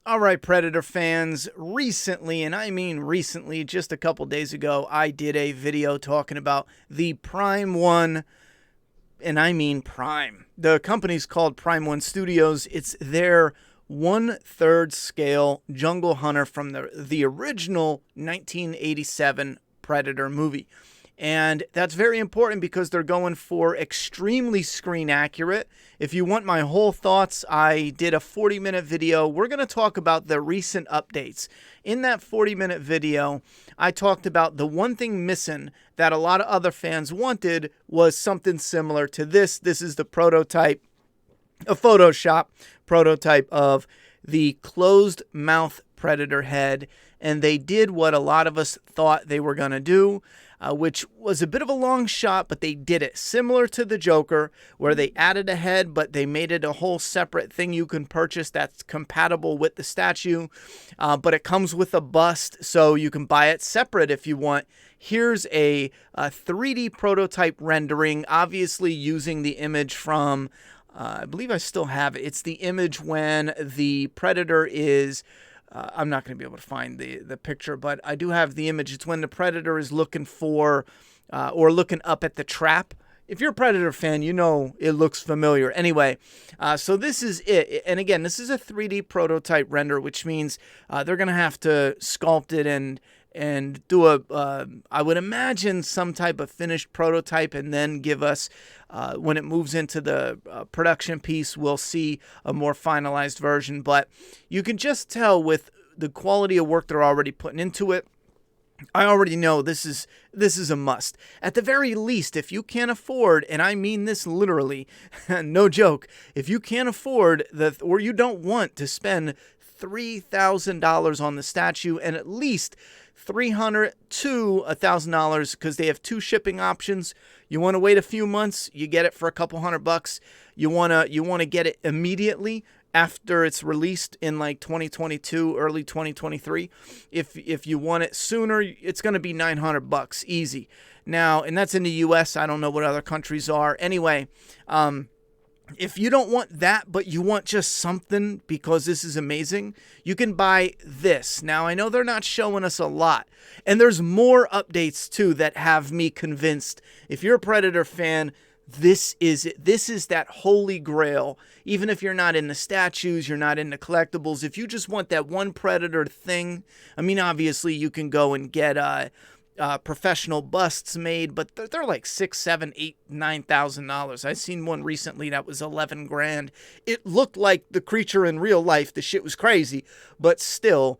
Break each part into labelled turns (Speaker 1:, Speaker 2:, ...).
Speaker 1: All right, Predator fans, recently, and I mean recently, just a couple days ago, I did a video talking about the Prime 1, and I mean Prime. The company's called Prime 1 Studios. It's their one-third scale jungle hunter from the original 1987 Predator movie. And that's very important because they're going for extremely screen accurate. If you want my whole thoughts, I did a 40-minute video. We're going to talk about the recent updates. In that 40-minute video, I talked about the one thing missing that a lot of other fans wanted was something similar to this. This is the prototype, a Photoshop prototype of the closed mouth Predator head. And they did what a lot of us thought they were going to do. Which was a bit of a long shot, but they did it. Similar to the Joker, where they added a head, but they made it a whole separate thing you can purchase that's compatible with the statue. But it comes with a bust, so you can buy it separate if you want. Here's a 3D prototype rendering, obviously using the image from, I believe I still have it. It's the image when the Predator is... I'm not going to be able to find the picture, but I do have the image. It's when the Predator is looking for or looking up at the trap. If you're a Predator fan, you know it looks familiar. Anyway, so this is it. And again, this is a 3D prototype render, which means they're going to have to sculpt it and do I would imagine some type of finished prototype, and then give us, when it moves into the production piece, we'll see a more finalized version. But you can just tell with the quality of work they're already putting into it. I already know this is a must. At the very least, if you can't afford, and I mean this literally, no joke, if you can't afford or you don't want to spend $3,000 on the statue, and at least $300 to $1,000, because they have 2 shipping options. You want to wait a few months, you get it for a couple $100. You want to get it immediately after it's released in like 2022, early 2023. If you want it sooner, it's going to be $900 easy. Now, and that's in the US. I don't know what other countries are. Anyway, if you don't want that, but you want just something because this is amazing, you can buy this. Now, I know they're not showing us a lot, and there's more updates too that have me convinced. If you're a Predator fan, this is it. This is that holy grail. Even if you're not into statues, you're not into collectibles, if you just want that one Predator thing, I mean, obviously you can go and get professional busts made, but they're like $6,000, $7,000, $8,000, $9,000. I seen one recently that was 11 grand. It looked like the creature in real life. The shit was crazy, but still,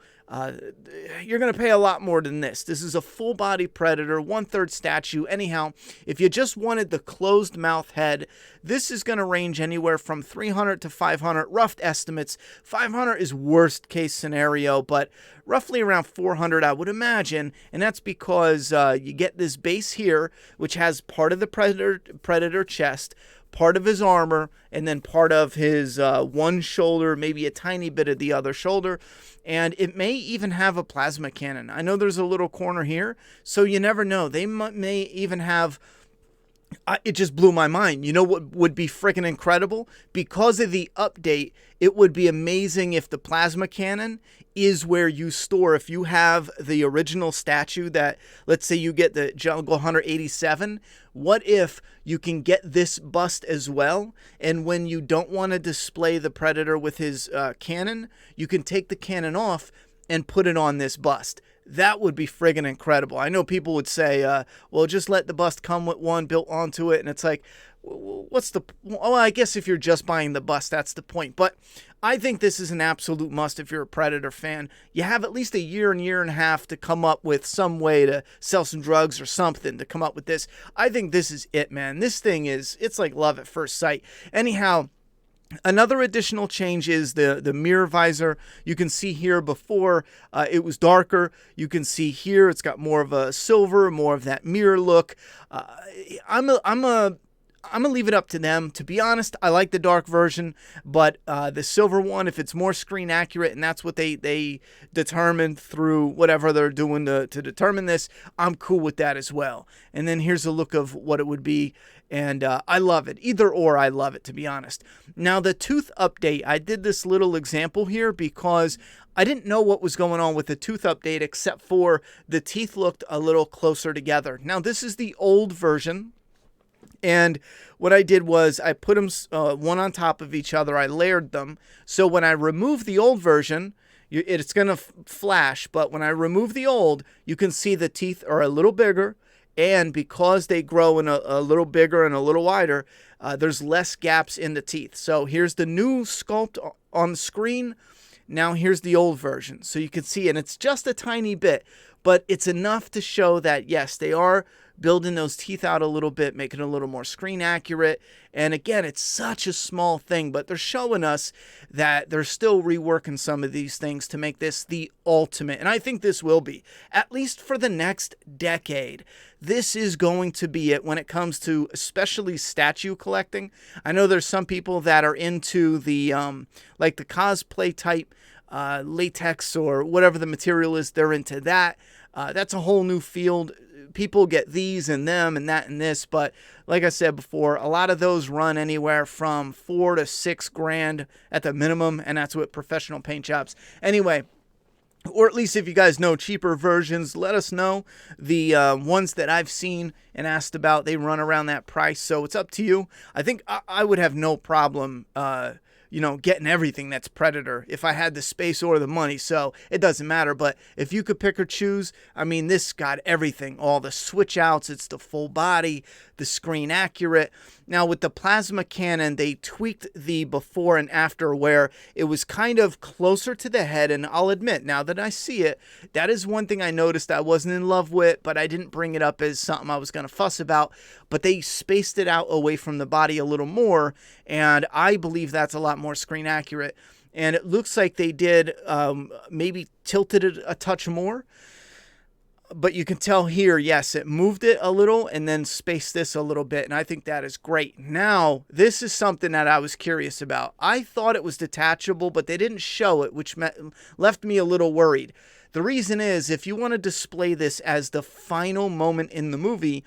Speaker 1: you're going to pay a lot more than this. This is a full body Predator, 1/3 statue. Anyhow, if you just wanted the closed mouth head, this is going to range anywhere from $300 to $500. Rough estimates. $500 is worst case scenario, but roughly around $400, I would imagine. And that's because you get this base here, which has part of the Predator chest, part of his armor, and then part of his one shoulder, maybe a tiny bit of the other shoulder. And it may even have a plasma cannon. I know there's a little corner here, so you never know. They may even have... it just blew my mind. You know what would be freaking incredible? Because of the update, it would be amazing if the plasma cannon is where you store. If you have the original statue that, let's say you get the Jungle Hunter 87, what if you can get this bust as well? And when you don't want to display the Predator with his cannon, you can take the cannon off and put it on this bust. That would be friggin' incredible. I know people would say, well, just let the bust come with one built onto it. And it's like, what's the... Well, I guess if you're just buying the bust, that's the point. But I think this is an absolute must if you're a Predator fan. You have at least a year and a half to come up with some way to sell some drugs or something to come up with this. I think this is it, man. This thing is... It's like love at first sight. Anyhow... Another additional change is the mirror visor. You can see here before it was darker. You can see here it's got more of a silver, more of that mirror look. I'm a I'm going to leave it up to them. To be honest, I like the dark version, but the silver one, if it's more screen accurate and that's what they determined through whatever they're doing to determine this, I'm cool with that as well. And then here's a look of what it would be. And I love it. Either or, I love it, to be honest. Now, the tooth update, I did this little example here because I didn't know what was going on with the tooth update except for the teeth looked a little closer together. Now, this is the old version. And what I did was I put them one on top of each other. I layered them. So when I remove the old version, it's going to flash. But when I remove the old, you can see the teeth are a little bigger. And because they grow in a little bigger and a little wider, there's less gaps in the teeth. So here's the new sculpt on the screen. Now here's the old version. So you can see, and it's just a tiny bit, but it's enough to show that, yes, they are building those teeth out a little bit, making it a little more screen accurate. And again, it's such a small thing, but they're showing us that they're still reworking some of these things to make this the ultimate. And I think this will be, at least for the next decade. This is going to be it when it comes to especially statue collecting. I know there's some people that are into the like the cosplay type latex or whatever the material is. They're into that. That's a whole new field. People get these and them and that and this, but like I said before, a lot of those run anywhere from $4,000 to $6,000 at the minimum, and that's with professional paint jobs. Anyway, or at least if you guys know cheaper versions, let us know. The ones that I've seen and asked about, they run around that price, so it's up to you. I think I would have no problem getting everything that's Predator if I had the space or the money, so it doesn't matter. But if you could pick or choose, I mean, this got everything, all the switch outs, it's the full body, the screen accurate. Now with the plasma cannon, they tweaked the before and after where it was kind of closer to the head, and I'll admit, now that I see it, that is one thing I noticed I wasn't in love with, but I didn't bring it up as something I was going to fuss about. But they spaced it out away from the body a little more, and I believe that's a lot more screen accurate. And it looks like they did maybe tilted it a touch more. But you can tell here, yes, it moved it a little and then spaced this a little bit. And I think that is great. Now, this is something that I was curious about. I thought it was detachable, but they didn't show it, which left me a little worried. The reason is, if you want to display this as the final moment in the movie,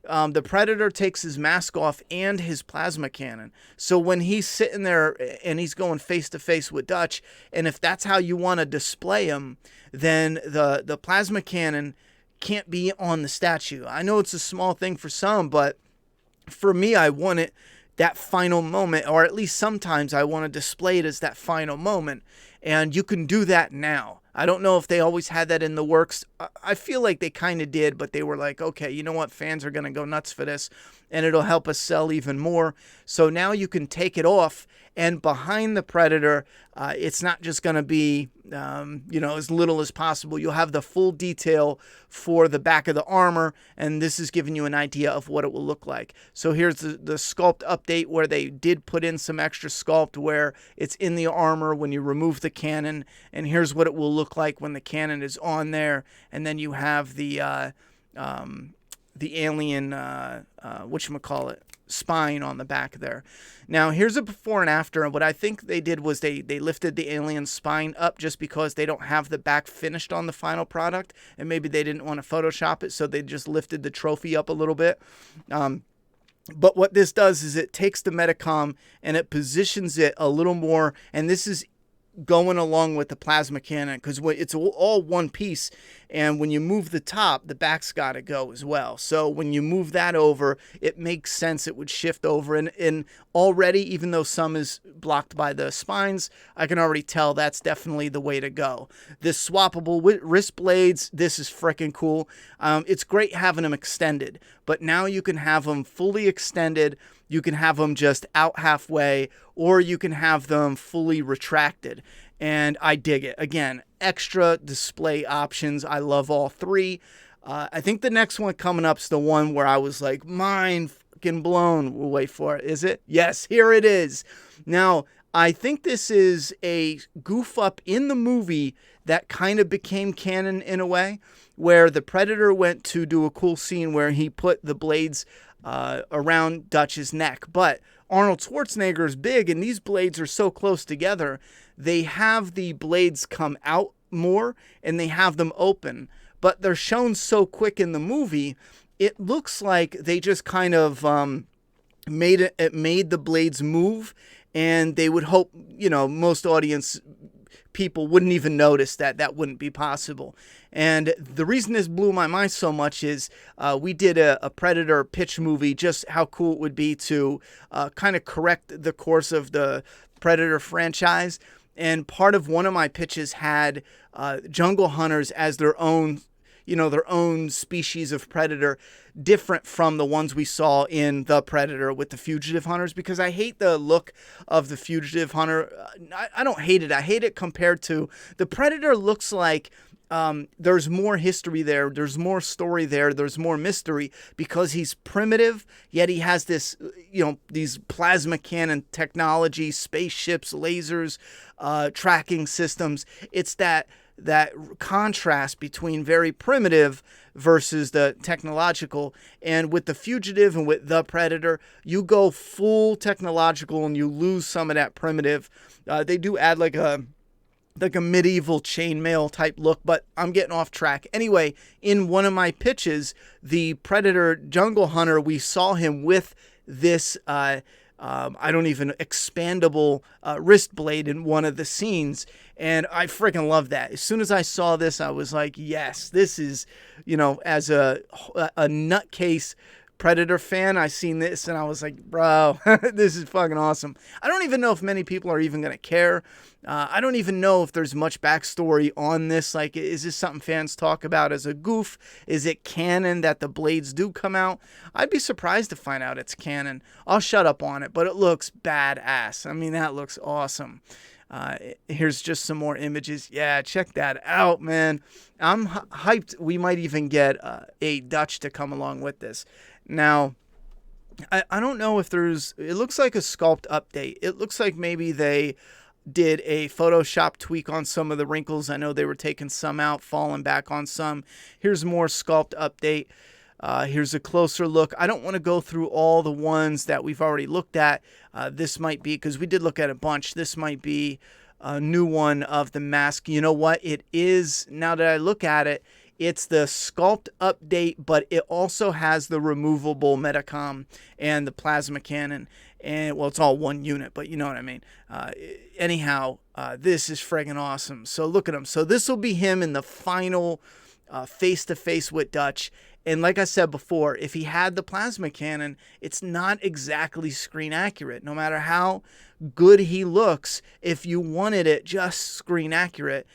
Speaker 1: the Predator takes his mask off and his plasma cannon. So when he's sitting there and he's going face to face with Dutch, and if that's how you want to display him, then the plasma cannon can't be on the statue. I know it's a small thing for some, but for me, I want it that final moment, or at least sometimes I want to display it as that final moment. And you can do that now. I don't know if they always had that in the works. I feel like they kind of did, but they were like, okay, you know what? Fans are going to go nuts for this, and it'll help us sell even more. So now you can take it off, and behind the Predator, it's not just going to be, as little as possible. You'll have the full detail for the back of the armor, and this is giving you an idea of what it will look like. So here's the sculpt update where they did put in some extra sculpt where it's in the armor when you remove the cannon, and here's what it will look like when the cannon is on there. And then you have the alien, whatchamacallit, spine on the back there. Now, here's a before and after. And what I think they did was they lifted the alien spine up just because they don't have the back finished on the final product. And maybe they didn't want to Photoshop it, so they just lifted the trophy up a little bit. But what this does is it takes the Medicom and it positions it a little more. And this is going along with the plasma cannon because it's all one piece, and when you move the top, the back's got to go as well. So when you move that over, it makes sense it would shift over, and already, even though some is blocked by the spines, I can already tell that's definitely the way to go. This swappable wrist blades, this is freaking cool. It's great having them extended, but now you can have them fully extended. You can have them just out halfway, or you can have them fully retracted. And I dig it. Again, extra display options. I love all three. I think the next one coming up is the one where I was like, mind fucking blown. We'll wait for it. Is it? Yes, here it is. Now, I think this is a goof up in the movie that kind of became canon in a way, where the Predator went to do a cool scene where he put the blades around Dutch's neck. But Arnold Schwarzenegger is big, and these blades are so close together, they have the blades come out more and they have them open. But they're shown so quick in the movie, it looks like they just kind of made the blades move, and they would hope, most audience people wouldn't even notice that wouldn't be possible. And the reason this blew my mind so much is we did a Predator pitch movie, just how cool it would be to kind of correct the course of the Predator franchise. And part of one of my pitches had jungle hunters as their own species of predator, different from the ones we saw in The Predator with the fugitive hunters, because I hate the look of the fugitive hunter. I don't hate it. I hate it compared to the Predator. Looks like there's more history there. There's more story there. There's more mystery because he's primitive, yet he has this, these plasma cannon technology, spaceships, lasers, tracking systems. It's that contrast between very primitive versus the technological. And with the fugitive and with the Predator, you go full technological and you lose some of that primitive. They do add like a medieval chainmail type look, but I'm getting off track. Anyway, in one of my pitches, the Predator jungle hunter, we saw him with this expandable wrist blade in one of the scenes. And I freaking love that. As soon as I saw this, I was like, yes, this is, as a nutcase Predator fan, I seen this and I was like, bro, this is fucking awesome. I don't even know if many people are even going to care. I don't even know if there's much backstory on this. Like, is this something fans talk about as a goof? Is it canon that the blades do come out? I'd be surprised to find out it's canon. I'll shut up on it, but it looks badass. I mean, that looks awesome. Here's just some more images. Yeah, check that out, man. I'm hyped. We might even get a Dutch to come along with this. Now, I don't know if it looks like a sculpt update. It looks like maybe they did a Photoshop tweak on some of the wrinkles. I know they were taking some out, falling back on some. Here's more sculpt update. Here's a closer look. I don't want to go through all the ones that we've already looked at. This might be, because we did look at a bunch, this might be a new one of the mask. You know what? It is, now that I look at it, it's the sculpt update, but it also has the removable Metacom and the plasma cannon. And, well, it's all one unit, but you know what I mean. Anyhow, this is friggin' awesome. So look at him. So this will be him in the final face-to-face with Dutch. And like I said before, if he had the plasma cannon, it's not exactly screen accurate. No matter how good he looks, if you wanted it just screen accurate,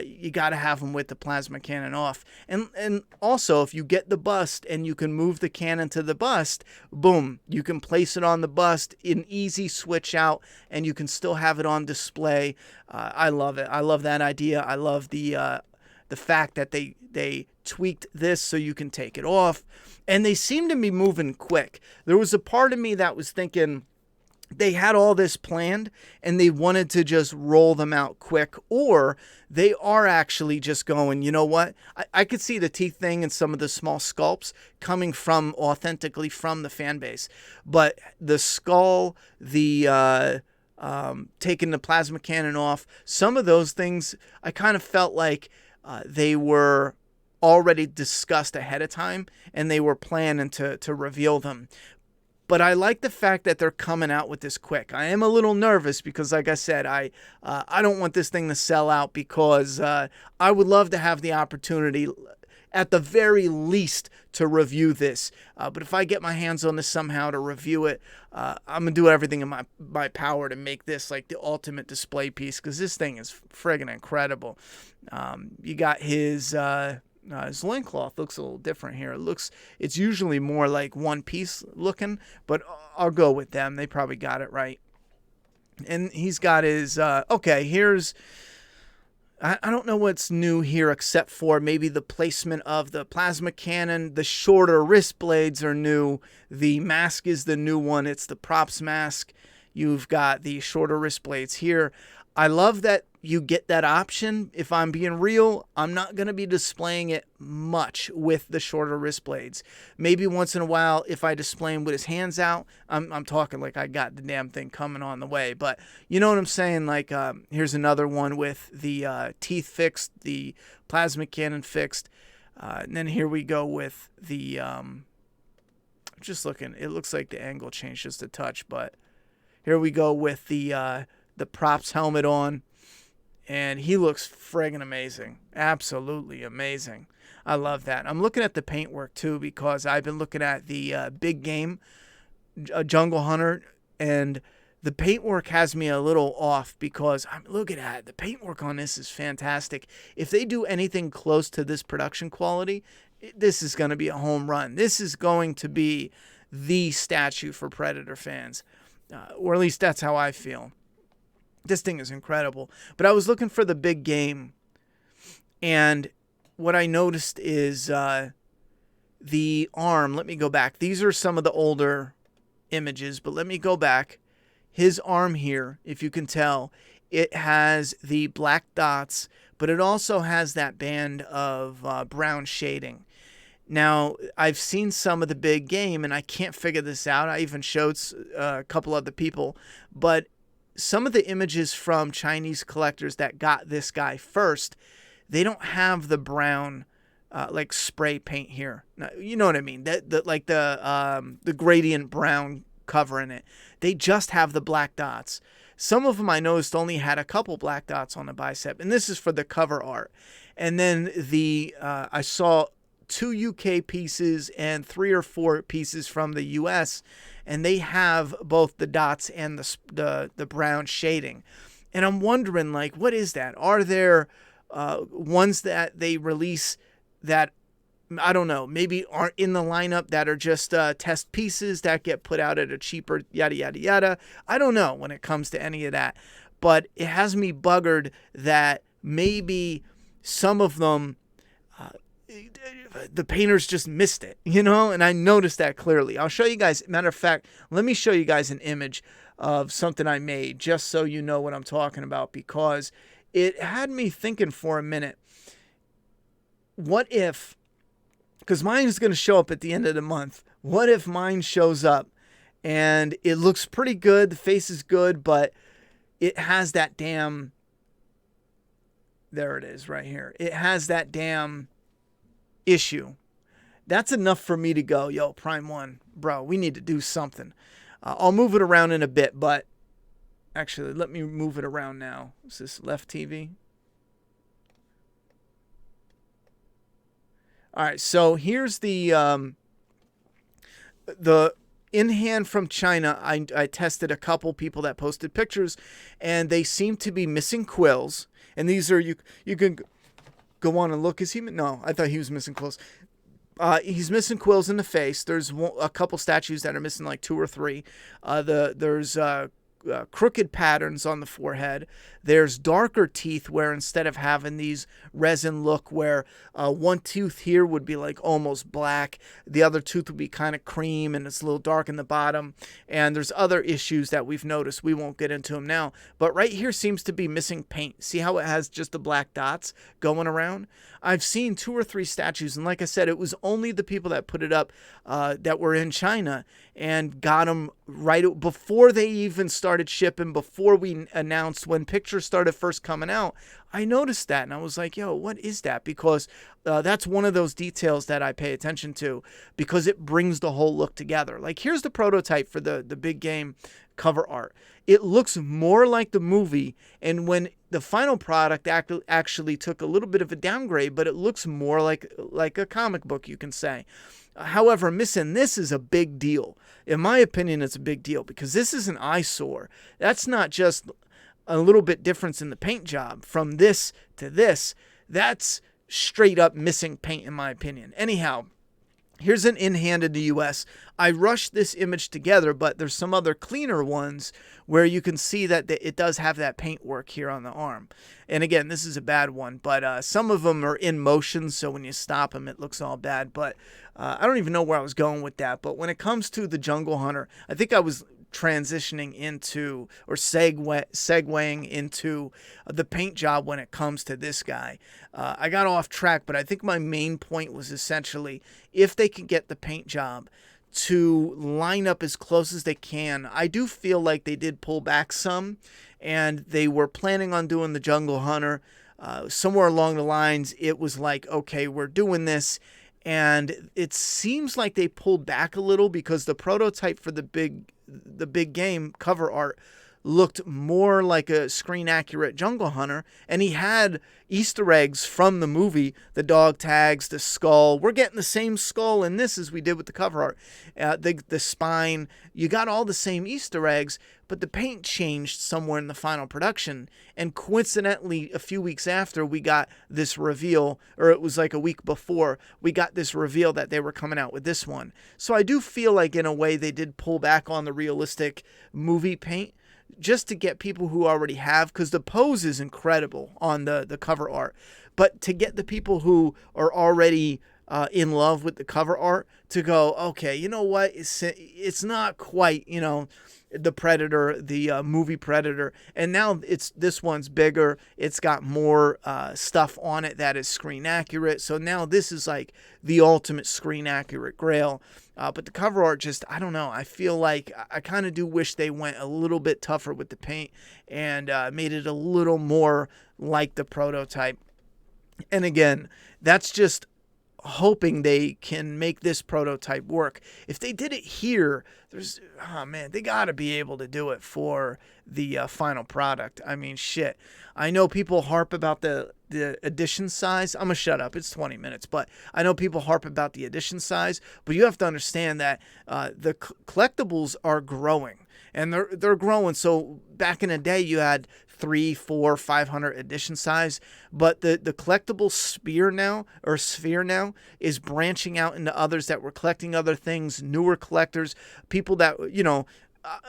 Speaker 1: you got to have him with the plasma cannon off. And also, if you get the bust and you can move the cannon to the bust, boom, you can place it on the bust, an easy switch out, and you can still have it on display. I love it. I love that idea. I love the fact that they tweaked this so you can take it off. And they seem to be moving quick. There was a part of me that was thinking they had all this planned and they wanted to just roll them out quick, or they are actually just going, you know what? I could see the teeth thing and some of the small sculpts coming from authentically from the fan base. But the skull, the taking the plasma cannon off, some of those things, I kind of felt like they were already discussed ahead of time and they were planning to reveal them. But I like the fact that they're coming out with this quick. I am a little nervous because, like I said, I don't want this thing to sell out, because I would love to have the opportunity, at the very least, to review this. But if I get my hands on this somehow to review it, I'm going to do everything in my power to make this like the ultimate display piece, because this thing is friggin' incredible. You got his loincloth looks a little different here. It's usually more like one piece looking, but I'll go with them. They probably got it right. And he's got his, okay, here's, I don't know what's new here except for maybe the placement of the plasma cannon. The shorter wrist blades are new. The mask is the new one. It's the props mask. You've got the shorter wrist blades here. I love that you get that option. If I'm being real, I'm not going to be displaying it much with the shorter wrist blades. Maybe once in a while, if I display him with his hands out, I'm talking like I got the damn thing coming on the way. But you know what I'm saying? Like, here's another one with the teeth fixed, the plasma cannon fixed. And then here we go with the, just looking, it looks like the angle changed just a touch, but here we go with the props helmet on. And he looks friggin' amazing. Absolutely amazing. I love that. I'm looking at the paintwork, too, because I've been looking at the Big Game Jungle Hunter, and the paintwork has me a little off because I'm looking at it. The paintwork on this is fantastic. If they do anything close to this production quality, this is going to be a home run. This is going to be the statue for Predator fans, or at least that's how I feel. This thing is incredible. But I was looking for the Big Game, and what I noticed is the arm. Let me go back. These are some of the older images, but let me go back. His arm here, if you can tell, it has the black dots, but it also has that band of brown shading. Now, I've seen some of the Big Game, and I can't figure this out. I even showed a couple other people, but some of the images from Chinese collectors that got this guy first, they don't have the brown like spray paint here. Now, you know what I mean? Like the gradient brown covering it. They just have the black dots. Some of them I noticed only had a couple black dots on the bicep, and this is for the cover art. And then I saw 2 UK pieces and 3 or 4 pieces from the US, and they have both the dots and the brown shading. And I'm wondering, like, what is that? Are there ones that they release that, I don't know, maybe aren't in the lineup, that are just test pieces that get put out at a cheaper yada, yada, yada? I don't know when it comes to any of that. But it has me buggered that maybe some of them, the painters just missed it, you know, and I noticed that clearly. I'll show you guys. Matter of fact, let me show you guys an image of something I made just so you know what I'm talking about, because it had me thinking for a minute. What if, because mine is going to show up at the end of the month, what if mine shows up and it looks pretty good, the face is good, but it has that damn, there it is right here. It has that damn issue. That's enough for me to go, yo, Prime One, bro, we need to do something. I'll move it around in a bit, but actually, let me move it around now. Is this left TV? All right, so here's the in hand from China. I tested a couple people that posted pictures, and they seem to be missing quills. And these are, you can go on and look. Is he? No, I thought he was missing quills. He's missing quills in the face. There's a couple statues that are missing like 2 or 3. There's crooked patterns on the forehead. There's darker teeth where instead of having these resin look where one tooth here would be like almost black, the other tooth would be kind of cream and it's a little dark in the bottom. And there's other issues that we've noticed. We won't get into them now. But right here seems to be missing paint. See how it has just the black dots going around? I've seen 2 or 3 statues, and like I said, it was only the people that put it up that were in China and got them right before they even started shipping, before we announced, when pictures started first coming out. I noticed that, and I was like, yo, what is that? Because that's one of those details that I pay attention to, because it brings the whole look together. Like, here's the prototype for the Big Game cover art. It looks more like the movie, and when the final product actually took a little bit of a downgrade, but it looks more like a comic book, you can say. However, missing this is a big deal. In my opinion, it's a big deal, because this is an eyesore. That's not just a little bit difference in the paint job from this to this. That's straight up missing paint, in my opinion. Anyhow, here's an in-hand in the US. I rushed this image together, but there's some other cleaner ones where you can see that it does have that paint work here on the arm. And again, this is a bad one, but some of them are in motion, so when you stop them, it looks all bad. But I don't even know where I was going with that. But when it comes to the Jungle Hunter, I think I was transitioning into or segueing into the paint job when it comes to this guy. I got off track, but I think my main point was essentially if they can get the paint job to line up as close as they can. I do feel like they did pull back some, and they were planning on doing the Jungle Hunter. Somewhere along the lines, it was like, okay, we're doing this. And it seems like they pulled back a little because the prototype for the big game cover art looked more like a screen accurate Jungle Hunter, and he had Easter eggs from the movie, the dog tags, the skull. We're getting the same skull in this as we did with the cover art. The spine, you got all the same Easter eggs, but the paint changed somewhere in the final production. And coincidentally, a few weeks after, we got this reveal, or it was like a week before, we got this reveal that they were coming out with this one. So I do feel like in a way they did pull back on the realistic movie paint, just to get people who already have, because the pose is incredible on the cover art, but to get the people who are already in love with the cover art to go, okay, you know what, it's not quite, the Predator, the movie Predator, and now this one's bigger, it's got more stuff on it that is screen accurate, so now this is like the ultimate screen accurate Grail. But the cover art just, I don't know, I feel like I kind of do wish they went a little bit tougher with the paint and made it a little more like the prototype. And again, that's just hoping they can make this prototype work. If they did it here, they got to be able to do it for the final product. I mean, shit. I know people harp about the edition size. I'm going to shut up. It's 20 minutes. But I know people harp about the edition size. But you have to understand that the collectibles are growing. And they're growing. So back in the day, you had 300, 400, 500 edition size. But the collectible sphere now is branching out into others that were collecting other things, newer collectors, people that,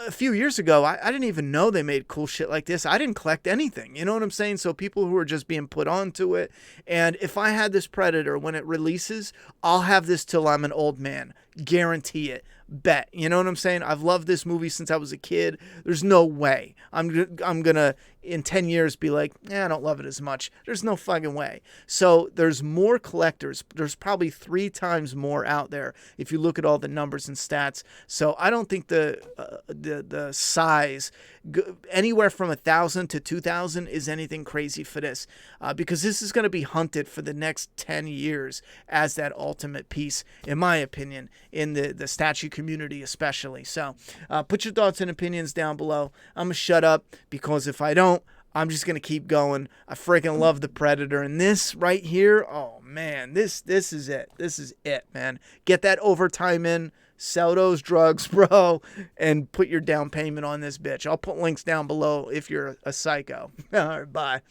Speaker 1: a few years ago, I didn't even know they made cool shit like this. I didn't collect anything. You know what I'm saying? So people who are just being put onto it. And if I had this Predator when it releases, I'll have this till I'm an old man. Guarantee it. Bet. You know what I'm saying? I've loved this movie since I was a kid. There's no way I'm going to, in 10 years, be like, I don't love it as much. There's no fucking way. So there's more collectors. There's probably 3 times more out there if you look at all the numbers and stats. So I don't think the size, anywhere from 1,000 to 2,000 is anything crazy for this, because this is going to be hunted for the next 10 years as that ultimate piece, in my opinion, in the statue community especially. So put your thoughts and opinions down below. I'm going to shut up, because if I don't, I'm just going to keep going. I freaking love the Predator. And this right here, oh man, this is it. This is it, man. Get that overtime in. Sell those drugs, bro, and put your down payment on this bitch. I'll put links down below if you're a psycho. All right, bye.